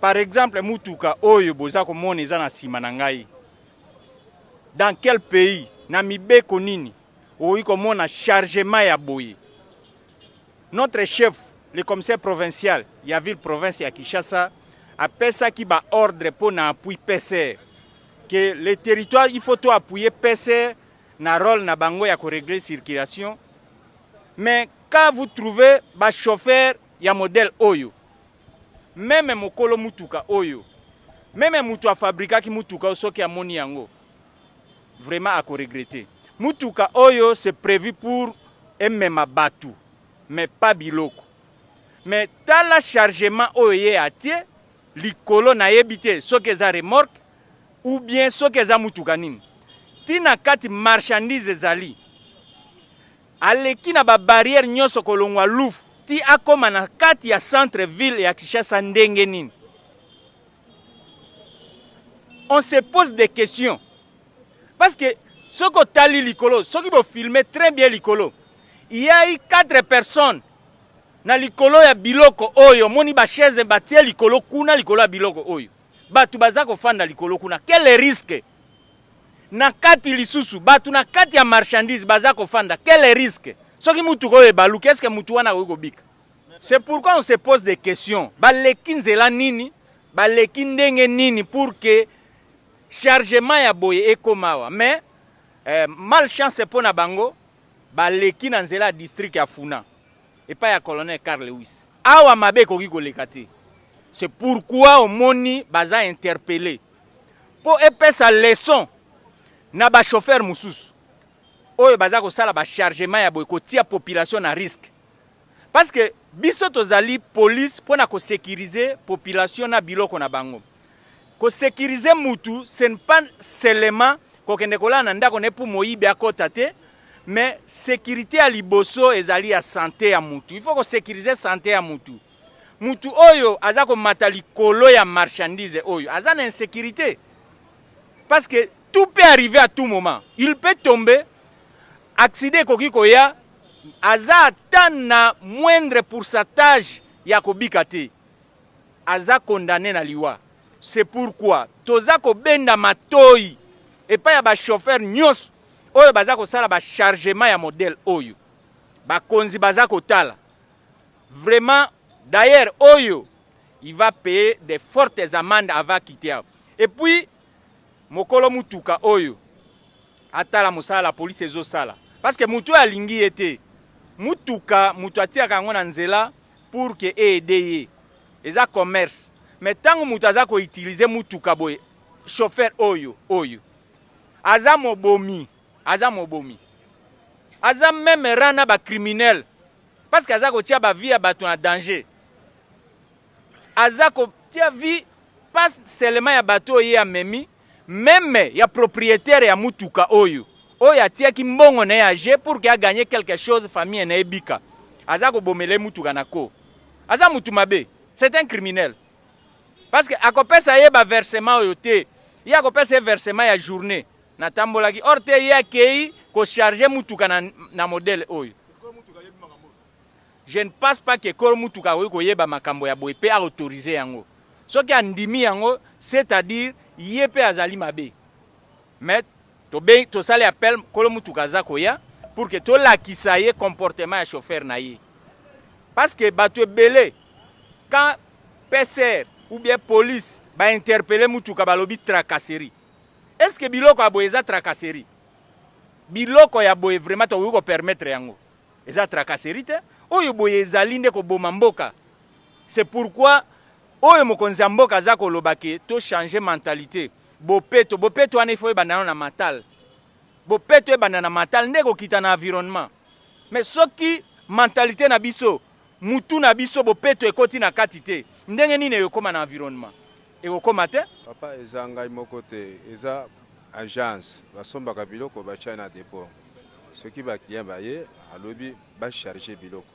Par exemple, mutuka oyo boza komona eza na sima na ngai. Dans quel pays na mibeko nini oyi komona chargement ya boye? Notre chef, le commissaire provincial, ya ville province ya Kinshasa, appelle ça qui ba ordre pour na appui PCR. Que le territoire, il faut tout appuyer PCR, na rôle na bango ya ko régler circulation. Mais quand vous trouvez ba chauffeur ya modèle oyo, même mokolo mutuka oyo, même mutu a fabriqué ki mutuka soki ya moni yango, vraiment à regretter. Mutuka oyo c'est prévu pour emema batu, mais pas biloko. Mais tala chargement oyo atie likolo na yebite soki eza remorque ou bien soki eza mutuka nini. Tina kati marchandise ezali. Aleki na ba barrière nyoso kolongwa lufu ti akoma na kati ya centre ville ya Kinshasa ndenge nini. On se pose des questions. Parce que ce que tali likolo, ce qui vous filmer très bien likolo, il y a eu 4 personnes na likolo ya biloko oyo, moni ba chaise batie likolo kuna likolo ya biloko oyo. Batu bazako fanda likolo kuna. Quel risque? Na kati lisusu, batu na kati ya marchandise bazako fanda. Quel risque? Ce qui mutu ko ebalu, qu'est-ce que mutu wana ko bika? C'est pourquoi on se pose des questions. Baleki nzela nini? Baleki ndenge nini pour que chargement ya boye ekomawa. Mais malchance pour na bango, baleki na nzela district ya Funa. Et pas ya colonel Carl Lewis. Awa mabe koki kolekate. C'est pourquoi on moni baza interpellé. Pour épais sa leçon na ba chauffeur mususu. Oyo baza ko sala ba chargement ya boye ko tia population na risque. Parce que biso tozali police pour na ko sécuriser population na biloko na bango. Ko sécuriser mutu, ce n'est pas seulement ko kende kola na ndako ne pour moyibe akota te, mais sécurité à liboso ezali ya santé ya mutu. Il faut ko sécuriser santé ya mutu. Mutu oyo aza ko matali kolo ya marchandise oyo, aza na insécurité. Parce que tout peut arriver à tout moment. Il peut tomber, accident koki koya, aza ata na moindre pourcentage ya kobika te. Aza condamné na liwa. C'est pourquoi toza ko benda matoi et pas ya ba chauffeur nyos oyo baza ko sala ba chargement ya modèle oyo. Ba konzi baza ko tala. Vraiment d'ailleurs oyo il va payer de fortes amendes avant quitter. Et puis mokolo mutuka oyo atala musala la police ezo sala. Parce que mutu alingi ete mutuka mutu atia kango na nzela pour que aider eza commerce. Mais tant que mutu aza ko utiliser mutuka boy chauffeur oyo aza mobomi aza même rana ba criminel parce que aza ko tia ba vie ya bato en danger. Aza ko tia vie pas seulement ya bato ya memi, même ya propriétaire ya mutuka oyo atia ki mbongo na ya je pour que a gagner quelque chose famille na ebika. Aza ko bomele mutuka nako. Aza mutu mabe, c'est un criminel. Parce que akopesa ye ba versement oyo te, ya akopesa versement ya journée na tambolaki orte ya kei ko charger mutuka na modèle oyo. Je ne pense pas que kol mutuka oyo ko yeba makambo ya boye pe a autoriser yango. Soki andimi yango, c'est-à-dire yepe azali mabe. Mais to sali appel kol mutuka za koya pour que to lakisa ye comportement ya chauffeur na ye. Parce que bato belé quand PCR ou bien police ba interpeller mutuka balobi tracasserie. Est-ce que biloko ya boye eza tracasserie? Biloko ya boye vraiment to ko permettre yango. Eza tracasserie te? Oyo boye ezali nde ko boma mboka. C'est pourquoi oyo mokonzi ya mboka za ko lobake to changer mentalité. Bopeto wana ifo ebandana na matal. Bopeto ebandana na matal nde ko kita na environnement. Mais soki mentalité na biso mutu na biso bopeto ekoti na kati te. Ndenge nini ekoma na environnement? Ekoma te? Papa eza ngai moko te, eza agence basombaka biloko batia na dépôt. Soki ba client baye alobi ba charger biloko.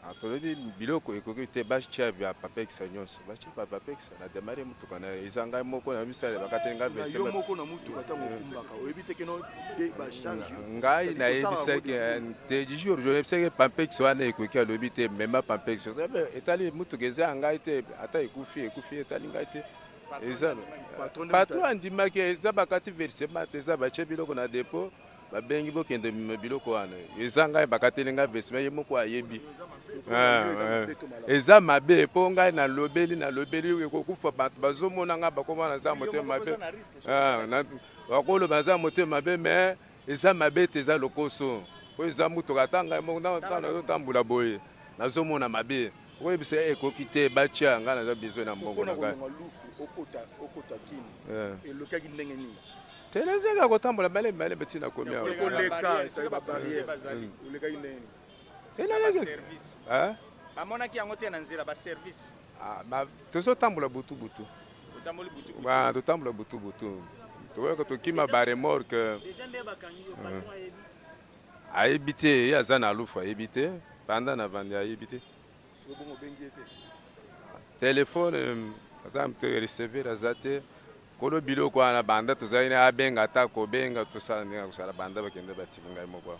atolobi biloko ekoki te batia ya papex nyonso batia pa papex na démarrer mutuka na ezanga moko na misala bakatenga bese yo moko na mutuka tango kumbaka oyebi te keno de ba charge ngai na yebisaki te du jour je yebisaki papex wana ekoki alobi te mema papex etali mutuka eza ngai te ata ekufi etali ngai te eza patron andimaki eza bakati versement te eza batie biloko na dépôt babengi bokende biloko wana eza ngai bakateli ngai versement ye moko ayebi eza mabe mpo ngai nalobeli ekokufa bato bazomona ngai bakoma naza motema mabe bakoloba naza motema mabe me eza mabe te eza lokoso po eza mutuka ata ngai moko nazotambola boye nazomona mabe oyebisa ekoki te batia ngai naza besoin na mbongo na ngai elokaki ndenge nini telezeka kotambola malembe ntina komi awa bamonaki yango te na nzela baservice tozotambola butubutu totambola butubutu tokoyoka tokima baremorke ayebi te ye aza na lufu ayebi te panda na vandi ayebi te telefone aza mto recevoir aza te kolo biloko wana banda tozali na abenga ata kobenga tosala ndenge ya kosala banda bakende batiki ngai moko